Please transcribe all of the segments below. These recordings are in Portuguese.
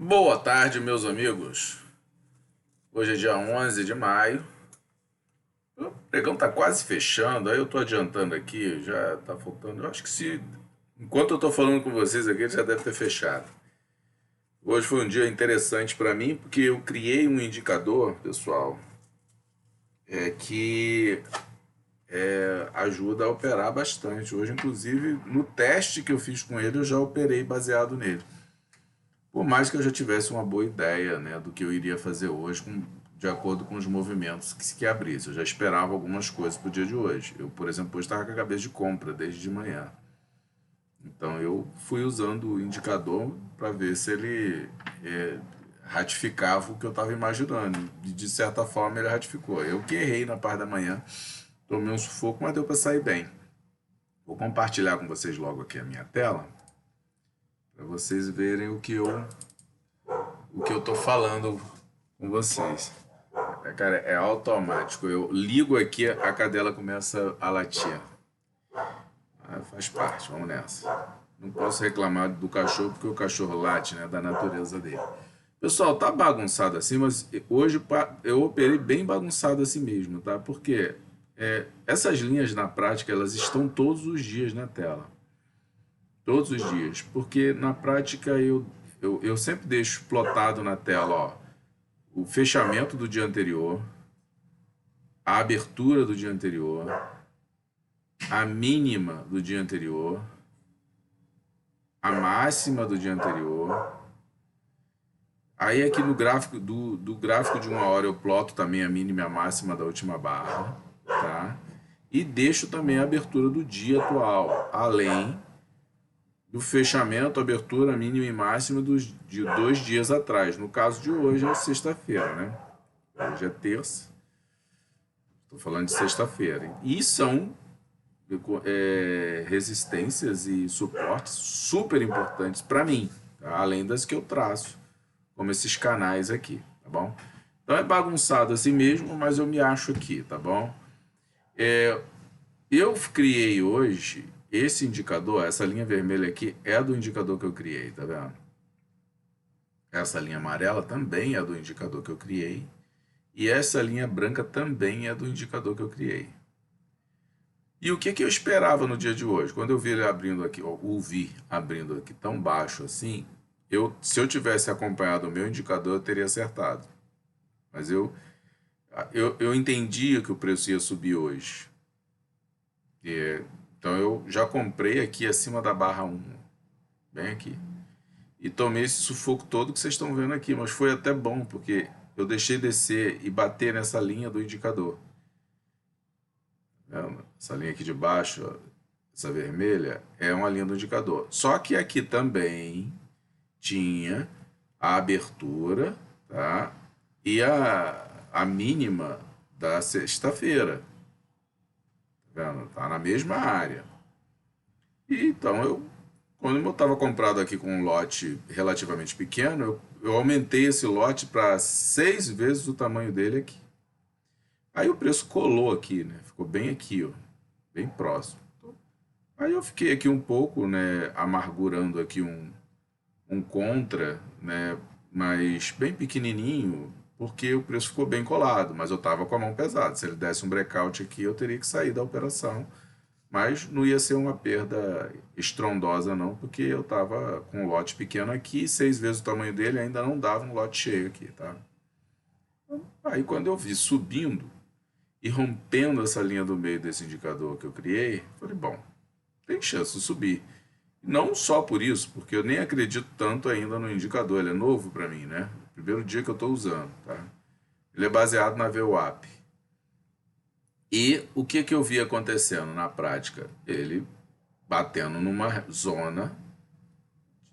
Boa tarde, meus amigos. Hoje é dia 11 de maio. O pregão tá quase fechando, aí eu tô adiantando aqui, já tá faltando. Eu acho que se enquanto eu tô falando com vocês aqui, ele já deve ter fechado. Hoje foi um dia interessante para mim porque eu criei um indicador, pessoal, que ajuda a operar bastante. Hoje, inclusive, no teste que eu fiz com ele, eu já operei baseado nele. Por mais que eu já tivesse uma boa ideia, né, do que eu iria fazer hoje, de acordo com os movimentos que abrisse. Eu já esperava algumas coisas para o dia de hoje. Eu, por exemplo, hoje estava com a cabeça de compra desde de manhã. Então eu fui usando o indicador para ver se ele ratificava o que eu estava imaginando. E de certa forma ele ratificou. Eu que errei na parte da manhã, tomei um sufoco, mas deu para sair bem. Vou compartilhar com vocês logo aqui a minha tela, para vocês verem o que eu tô falando com vocês. Cara, é automático. Eu ligo aqui, a cadela começa a latir. Faz parte, vamos nessa. Não posso reclamar do cachorro porque o cachorro late, né? Da natureza dele. Pessoal, tá bagunçado assim, mas hoje eu operei bem bagunçado assim mesmo, tá? Porque essas linhas na prática, elas estão todos os dias na tela. Todos os dias. Porque na prática eu sempre deixo plotado na tela, ó, o fechamento do dia anterior, a abertura do dia anterior, a mínima do dia anterior, a máxima do dia anterior. Aí aqui no gráfico do gráfico de uma hora eu ploto também a mínima e a máxima da última barra, tá? E deixo também a abertura do dia atual, além do fechamento, abertura mínima e máxima de 2 dias atrás. No caso de hoje é sexta-feira, né? Hoje é terça. Estou falando de sexta-feira. E são resistências e suportes super importantes para mim, tá? Além das que eu traço, como esses canais aqui, tá bom? Então é bagunçado assim mesmo, mas eu me acho aqui, tá bom? Eu criei hoje esse indicador, essa linha vermelha aqui é do indicador que eu criei, tá vendo? Essa linha amarela também é do indicador que eu criei. E essa linha branca também é do indicador que eu criei. E o que eu esperava no dia de hoje? Quando eu vi ele abrindo aqui, ó, o vi abrindo aqui tão baixo assim, se eu tivesse acompanhado o meu indicador, eu teria acertado. Mas eu entendi que o preço ia subir hoje. Então eu já comprei aqui acima da barra 1, bem aqui. E tomei esse sufoco todo que vocês estão vendo aqui, mas foi até bom, porque eu deixei descer e bater nessa linha do indicador. Essa linha aqui de baixo, ó, essa vermelha, é uma linha do indicador. Só que aqui também tinha a abertura, tá? E a mínima da sexta-feira. Tá vendo? Tá na mesma área. E então quando eu estava comprado aqui com um lote relativamente pequeno, eu aumentei esse lote para 6 vezes o tamanho dele aqui. Aí o preço colou aqui, né? Ficou bem aqui, ó, bem próximo. Aí eu fiquei aqui um pouco, né, amargurando aqui um contra, né, mas bem pequenininho, porque o preço ficou bem colado, mas eu estava com a mão pesada. Se ele desse um breakout aqui, eu teria que sair da operação, mas não ia ser uma perda estrondosa não, porque eu estava com um lote pequeno aqui, 6 vezes o tamanho dele, ainda não dava um lote cheio aqui, tá? Aí quando eu vi subindo e rompendo essa linha do meio desse indicador que eu criei, falei, bom, tem chance de subir. Não só por isso, porque eu nem acredito tanto ainda no indicador, ele é novo para mim, né? Primeiro dia que eu estou usando, tá? Ele é baseado na VWAP. E o que eu vi acontecendo na prática? Ele batendo numa zona,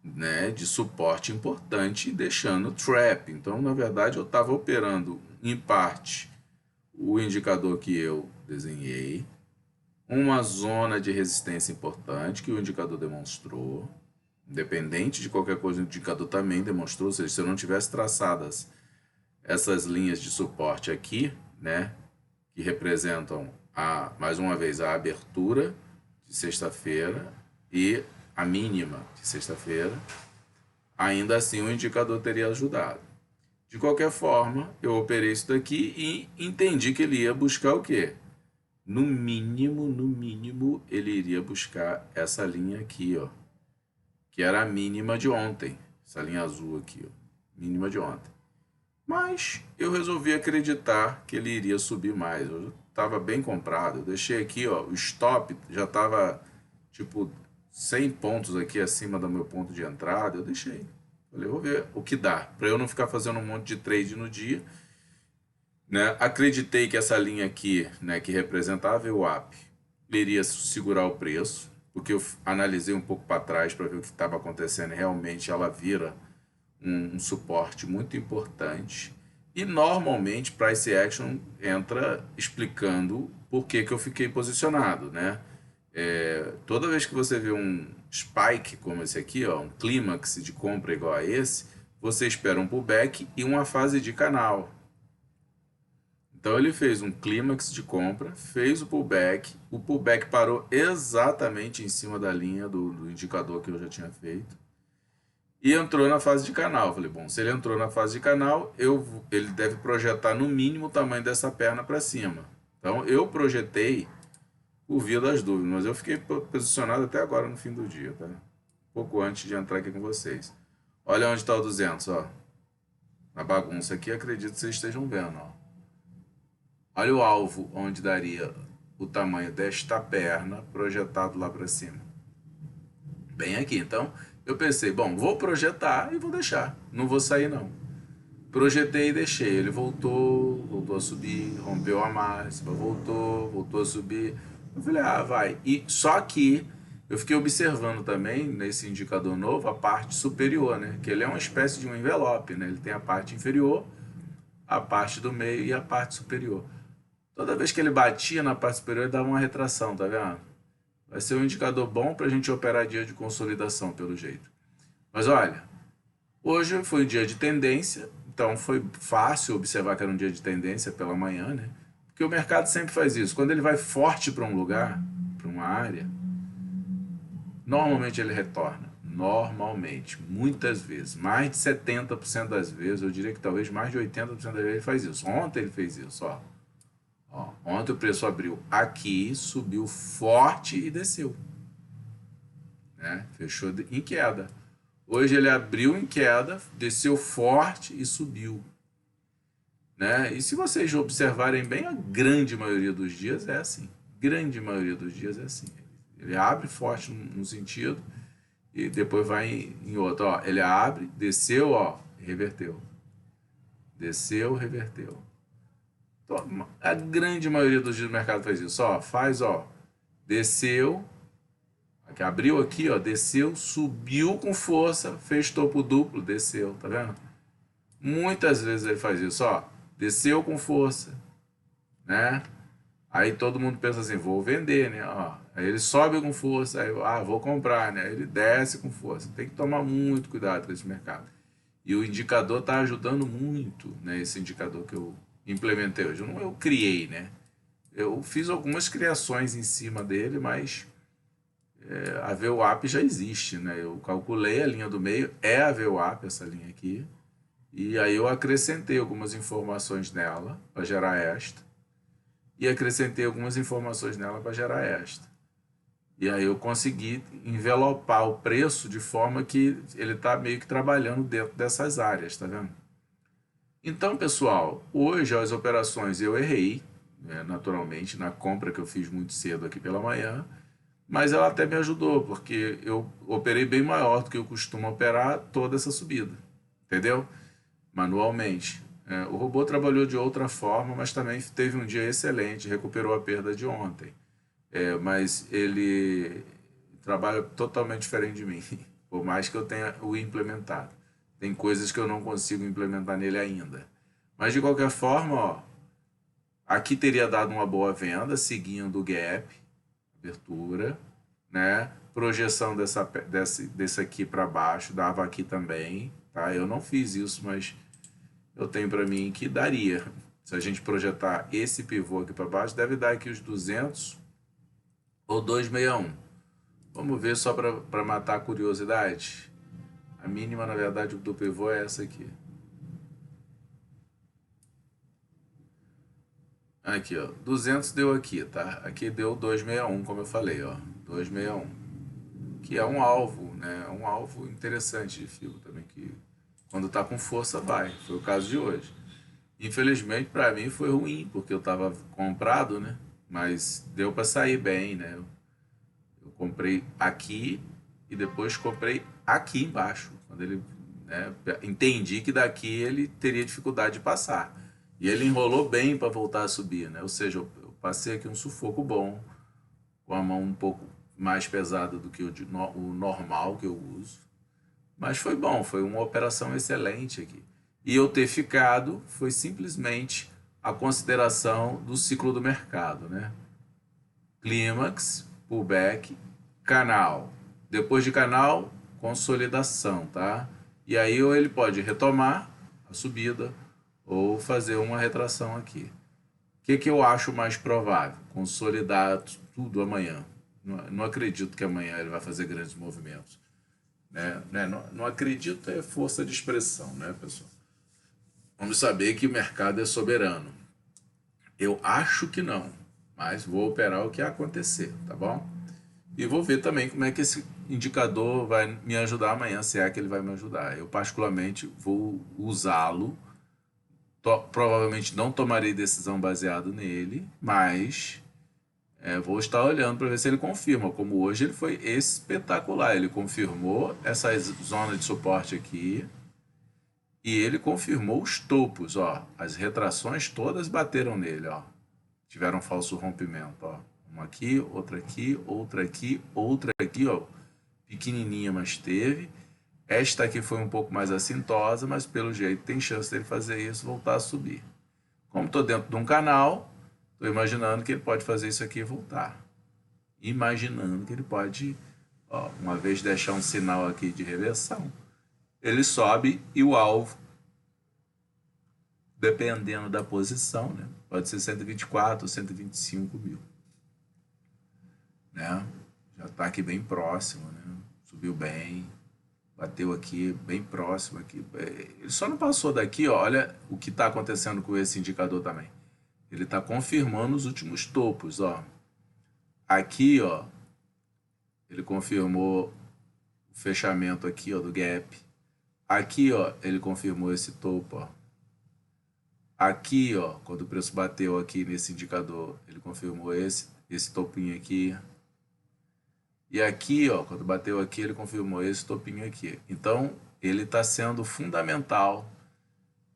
né, de suporte importante e deixando trap. Então, na verdade, eu estava operando em parte o indicador que eu desenhei, uma zona de resistência importante que o indicador demonstrou, independente de qualquer coisa, o indicador também demonstrou, ou seja, se eu não tivesse traçadas essas linhas de suporte aqui, né, que representam, mais uma vez, a abertura de sexta-feira e a mínima de sexta-feira, ainda assim o indicador teria ajudado. De qualquer forma, eu operei isso daqui e entendi que ele ia buscar o quê? No mínimo, ele iria buscar essa linha aqui, ó, que era a mínima de ontem. Essa linha azul aqui, ó, mínima de ontem. Mas eu resolvi acreditar que ele iria subir mais. Eu estava bem comprado. Eu deixei aqui, ó, o stop já estava tipo 100 pontos aqui acima do meu ponto de entrada. Eu deixei. Falei, vou ver o que dá, para eu não ficar fazendo um monte de trade no dia, né? Acreditei que essa linha aqui, né, que representava o VWAP, iria segurar o preço, porque eu analisei um pouco para trás para ver o que estava acontecendo. Realmente ela vira um suporte muito importante. E normalmente Price Action entra explicando por que eu fiquei posicionado, né? Toda vez que você vê um spike como esse aqui, ó, um clímax de compra igual a esse, você espera um pullback e uma fase de canal. Então ele fez um clímax de compra, fez o pullback parou exatamente em cima da linha do indicador que eu já tinha feito e entrou na fase de canal. Eu falei, bom, se ele entrou na fase de canal, ele deve projetar no mínimo o tamanho dessa perna para cima. Então eu projetei por via das dúvidas, mas eu fiquei posicionado até agora no fim do dia, tá? Um pouco antes de entrar aqui com vocês. Olha onde está o 200, ó. Na bagunça aqui, acredito que vocês estejam vendo, ó. Olha o alvo onde daria o tamanho desta perna projetado lá para cima. Bem aqui, então eu pensei, bom, vou projetar e vou deixar, não vou sair não. Projetei e deixei, ele voltou a subir, rompeu a máxima, voltou a subir. Eu falei, ah, vai. E só que eu fiquei observando também, nesse indicador novo, a parte superior, né? Que ele é uma espécie de um envelope, né? Ele tem a parte inferior, a parte do meio e a parte superior. Toda vez que ele batia na parte superior, ele dava uma retração, tá vendo? Vai ser um indicador bom para a gente operar dia de consolidação, pelo jeito. Mas olha, hoje foi um dia de tendência, então foi fácil observar que era um dia de tendência pela manhã, né? Porque o mercado sempre faz isso. Quando ele vai forte para um lugar, para uma área, normalmente ele retorna. Normalmente, muitas vezes, mais de 70% das vezes, eu diria que talvez mais de 80% das vezes ele faz isso. Ontem ele fez isso, ó. Ontem o preço abriu aqui, subiu forte e desceu, né? Fechou em queda. Hoje ele abriu em queda, desceu forte e subiu, né? E se vocês observarem bem, a grande maioria dos dias é assim. Grande maioria dos dias é assim. Ele abre forte num sentido e depois vai em outro. Ó, ele abre, desceu, ó, reverteu. Desceu, reverteu. Então, a grande maioria dos dias do mercado faz isso. Ó, faz, ó, desceu, aqui, abriu aqui, ó, desceu, subiu com força, fez topo duplo, desceu, tá vendo? Muitas vezes ele faz isso, ó, desceu com força, né? Aí todo mundo pensa assim, vou vender, né? Ó, aí ele sobe com força, aí, vou comprar, né? Aí ele desce com força. Tem que tomar muito cuidado com esse mercado. E o indicador está ajudando muito, né? Esse indicador que eu implementei hoje. Não eu criei, né? Eu fiz algumas criações em cima dele, mas a VWAP já existe, né? Eu calculei a linha do meio, é a VWAP, essa linha aqui. E aí eu acrescentei algumas informações nela para gerar esta. E acrescentei algumas informações nela para gerar esta. E aí eu consegui envelopar o preço de forma que ele está meio que trabalhando dentro dessas áreas, tá vendo? Então, pessoal, hoje as operações eu errei, né, naturalmente, na compra que eu fiz muito cedo aqui pela manhã, mas ela até me ajudou, porque eu operei bem maior do que eu costumo operar toda essa subida, entendeu? Manualmente. O robô trabalhou de outra forma, mas também teve um dia excelente, recuperou a perda de ontem. Mas ele trabalha totalmente diferente de mim, por mais que eu tenha o implementado. Tem coisas que eu não consigo implementar nele ainda. Mas de qualquer forma, ó, aqui teria dado uma boa venda, seguindo o gap, abertura, né? Projeção desse aqui para baixo, dava aqui também, tá? Eu não fiz isso, mas eu tenho para mim que daria. Se a gente projetar esse pivô aqui para baixo, deve dar aqui os 200 ou 261. Vamos ver só para matar a curiosidade. A mínima, na verdade, do pivô é essa aqui. Aqui, ó, 200 deu aqui, tá? Aqui deu 261, como eu falei, ó, 261, que é um alvo, né? Um alvo interessante de fibra também, que quando tá com força vai. Foi o caso de hoje. Infelizmente, para mim foi ruim, porque eu tava comprado, né? Mas deu para sair bem, né? Eu comprei aqui e depois comprei aqui embaixo. Quando ele, né, entendi que daqui ele teria dificuldade de passar. E ele enrolou bem para voltar a subir, né? Ou seja, eu passei aqui um sufoco bom, com a mão um pouco mais pesada do que o normal que eu uso. Mas foi bom, foi uma operação excelente aqui. E eu ter ficado foi simplesmente a consideração do ciclo do mercado, né? Clímax, pullback, canal. Depois de canal, consolidação, tá? E aí ou ele pode retomar a subida ou fazer uma retração aqui. O que eu acho mais provável? Consolidar tudo amanhã. Não acredito que amanhã ele vai fazer grandes movimentos. Né? Não acredito é força de expressão, né, pessoal? Vamos saber que o mercado é soberano. Eu acho que não, mas vou operar o que acontecer, tá bom? E vou ver também como é que esse indicador vai me ajudar amanhã, se é que ele vai me ajudar. Eu, particularmente, vou usá-lo. Provavelmente não tomarei decisão baseado nele, mas vou estar olhando para ver se ele confirma. Como hoje ele foi espetacular. Ele confirmou essa zona de suporte aqui e ele confirmou os topos. Ó. As retrações todas bateram nele. Ó. Tiveram falso rompimento. Ó. Uma aqui, outra aqui, outra aqui, outra aqui. Ó. Pequenininha, mas teve. Esta aqui foi um pouco mais assintosa, mas pelo jeito tem chance dele fazer isso, voltar a subir. Como estou dentro de um canal, estou imaginando que ele pode fazer isso aqui e voltar. Imaginando que ele pode, ó, uma vez deixar um sinal aqui de reversão, ele sobe e o alvo, dependendo da posição, né, pode ser 124 ou 125 mil. Né? Já está aqui bem próximo, né? Subiu bem. Bateu aqui, bem próximo aqui. Ele só não passou daqui, ó. Olha o que está acontecendo com esse indicador também. Ele está confirmando os últimos topos, ó. Aqui, ó, ele confirmou o fechamento aqui, ó, do gap. Aqui, ó, ele confirmou esse topo, ó. Aqui, ó, quando o preço bateu aqui nesse indicador, ele confirmou esse topinho aqui. E aqui, ó, quando bateu aqui, ele confirmou esse topinho aqui. Então, ele está sendo fundamental,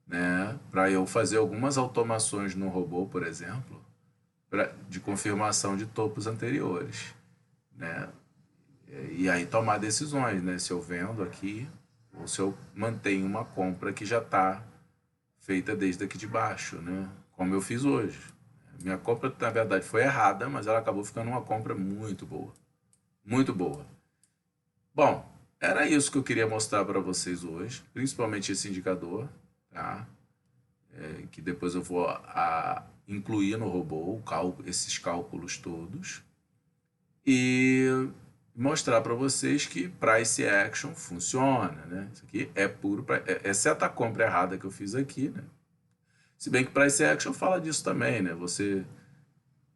né, para eu fazer algumas automações no robô, por exemplo, de confirmação de topos anteriores, né? E aí tomar decisões, né? Se eu vendo aqui ou se eu mantenho uma compra que já está feita desde aqui de baixo, né? Como eu fiz hoje. Minha compra, na verdade, foi errada, mas ela acabou ficando uma compra muito boa. Muito boa. Bom, era isso que eu queria mostrar para vocês hoje, principalmente esse indicador, tá? Que depois eu vou incluir no robô esses cálculos todos e mostrar para vocês que price action funciona, né? Isso aqui é puro, exceto a compra errada que eu fiz aqui, né? Se bem que price action fala disso também, né?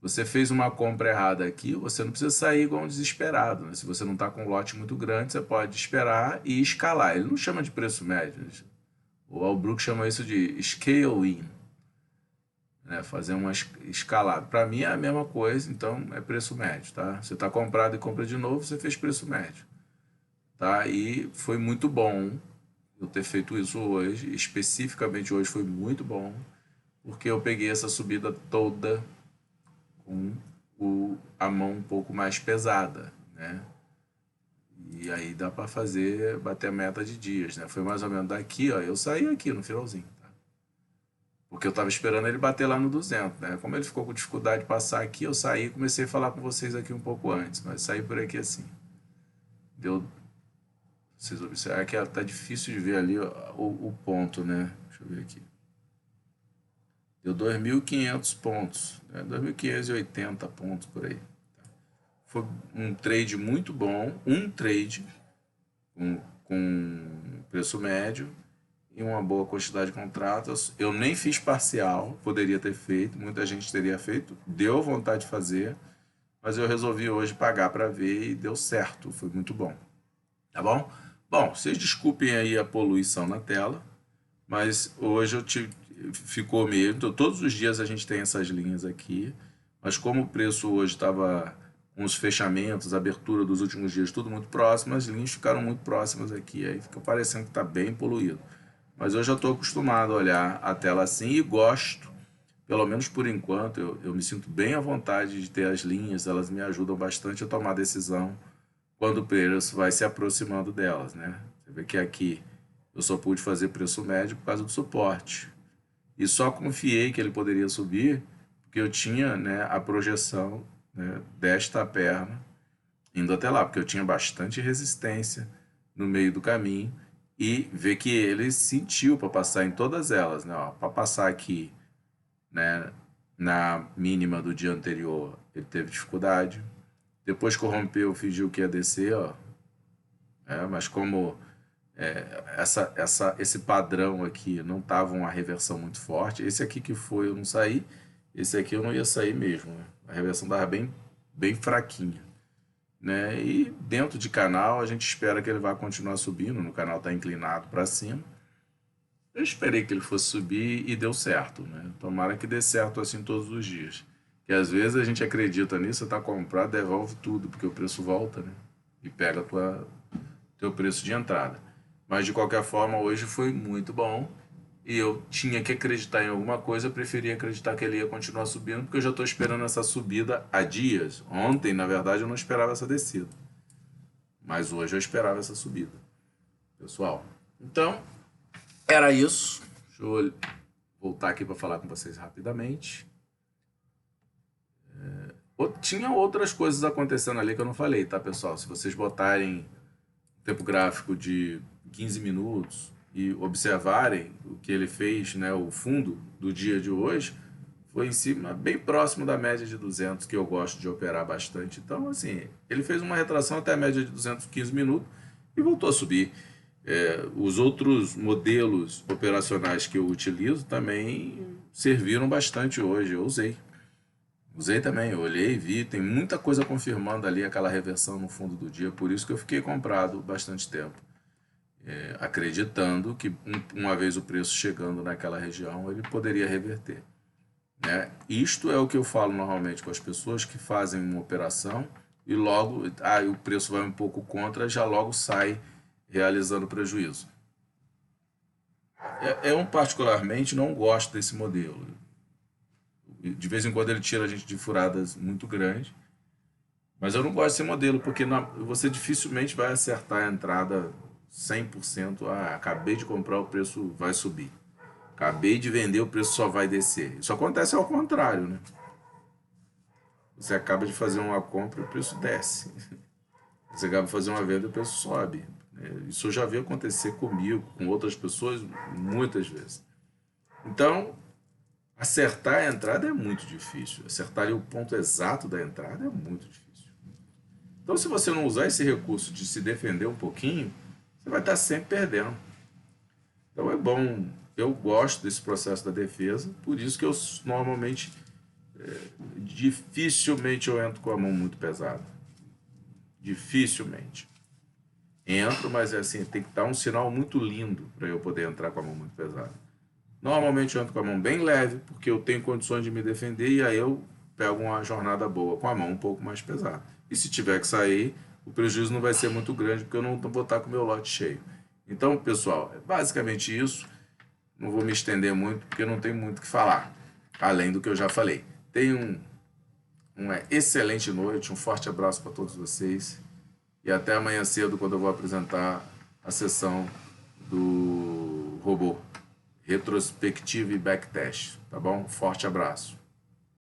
Você fez uma compra errada aqui, você não precisa sair igual um desesperado, né? Se você não está com um lote muito grande, você pode esperar e escalar. Ele não chama de preço médio, né? O Albrook chama isso de scale in, né? Fazer uma escalada. Para mim é a mesma coisa, então é preço médio, tá? Você está comprado e compra de novo, você fez preço médio, tá? E foi muito bom eu ter feito isso hoje, especificamente hoje foi muito bom, porque eu peguei essa subida toda com a mão um pouco mais pesada, né? E aí dá para bater a meta de dias, né? Foi mais ou menos daqui, ó, eu saí aqui no finalzinho, tá? Porque eu tava esperando ele bater lá no 200, né? Como ele ficou com dificuldade de passar aqui, eu saí e comecei a falar com vocês aqui um pouco antes, mas saí por aqui assim. Deu, vocês observam que tá difícil de ver ali o ponto, né? Deixa eu ver aqui. Deu 2.500 pontos, né? 2.580 pontos por aí. Foi um trade muito bom, um trade com preço médio e uma boa quantidade de contratos. Eu nem fiz parcial, poderia ter feito, muita gente teria feito, deu vontade de fazer, mas eu resolvi hoje pagar para ver e deu certo, foi muito bom. Tá bom? Bom, vocês desculpem aí a poluição na tela, mas hoje ficou meio. Então, todos os dias a gente tem essas linhas aqui, mas como o preço hoje estava com os fechamentos, a abertura dos últimos dias, tudo muito próximo, as linhas ficaram muito próximas aqui, aí fica parecendo que está bem poluído. Mas eu já estou acostumado a olhar a tela assim e gosto, pelo menos por enquanto, eu me sinto bem à vontade de ter as linhas, elas me ajudam bastante a tomar decisão quando o preço vai se aproximando delas, né? Você vê que aqui eu só pude fazer preço médio por causa do suporte. E só confiei que ele poderia subir porque eu tinha, né, a projeção, né, desta perna indo até lá, porque eu tinha bastante resistência no meio do caminho e ver que ele sentiu para passar em todas elas, né? Para passar aqui, né, na mínima do dia anterior, ele teve dificuldade. Depois que rompeu, fingiu que ia descer, ó. Mas como esse padrão aqui não estava uma reversão muito forte, esse aqui que foi eu não saí, esse aqui eu não ia sair mesmo, né? A reversão estava bem, bem fraquinha, né? E dentro de canal a gente espera que ele vá continuar subindo, no canal está inclinado para cima. Eu esperei que ele fosse subir e deu certo, né? Tomara que dê certo assim todos os dias. Que às vezes a gente acredita nisso, você está comprado, devolve tudo, porque o preço volta, né? E pega teu preço de entrada. Mas de qualquer forma, hoje foi muito bom. E eu tinha que acreditar em alguma coisa, eu preferia acreditar que ele ia continuar subindo, porque eu já estou esperando essa subida há dias. Ontem, na verdade, eu não esperava essa descida. Mas hoje eu esperava essa subida, pessoal. Então, era isso. Deixa eu voltar aqui para falar com vocês rapidamente. Tinha outras coisas acontecendo ali que eu não falei, tá, pessoal? Se vocês botarem tempo gráfico de 15 minutos e observarem o que ele fez, né, o fundo do dia de hoje, foi em cima, bem próximo da média de 200, que eu gosto de operar bastante. Então, assim, ele fez uma retração até a média de 215 minutos e voltou a subir. Os outros modelos operacionais que eu utilizo também serviram bastante hoje, eu usei. Usei também, eu olhei e vi, tem muita coisa confirmando ali aquela reversão no fundo do dia, por isso que eu fiquei comprado bastante tempo, acreditando que uma vez o preço chegando naquela região, ele poderia reverter, né? Isto é o que eu falo normalmente com as pessoas que fazem uma operação e logo o preço vai um pouco contra, já logo sai realizando prejuízo. Eu particularmente não gosto desse modelo. De vez em quando ele tira a gente de furadas muito grandes. Mas eu não gosto desse modelo, porque você dificilmente vai acertar a entrada 100%. Acabei de comprar, o preço vai subir. Acabei de vender, o preço só vai descer. Isso acontece ao contrário, né? Você acaba de fazer uma compra e o preço desce. Você acaba de fazer uma venda e o preço sobe. Isso eu já vi acontecer comigo, com outras pessoas, muitas vezes. Então, acertar a entrada é muito difícil. Acertar ali o ponto exato da entrada é muito difícil. Então, se você não usar esse recurso de se defender um pouquinho, você vai estar sempre perdendo. Então, é bom. Eu gosto desse processo da defesa, por isso que eu normalmente, dificilmente eu entro com a mão muito pesada. Dificilmente. Entro, mas assim, tem que dar um sinal muito lindo para eu poder entrar com a mão muito pesada. Normalmente eu ando com a mão bem leve, porque eu tenho condições de me defender e aí eu pego uma jornada boa com a mão um pouco mais pesada. E se tiver que sair, o prejuízo não vai ser muito grande, porque eu não vou estar com o meu lote cheio. Então, pessoal, é basicamente isso. Não vou me estender muito, porque não tem muito o que falar, além do que eu já falei. Tenham uma excelente noite, um forte abraço para todos vocês e até amanhã cedo, quando eu vou apresentar a sessão do robô. Retrospectiva e backtest, tá bom? Forte abraço.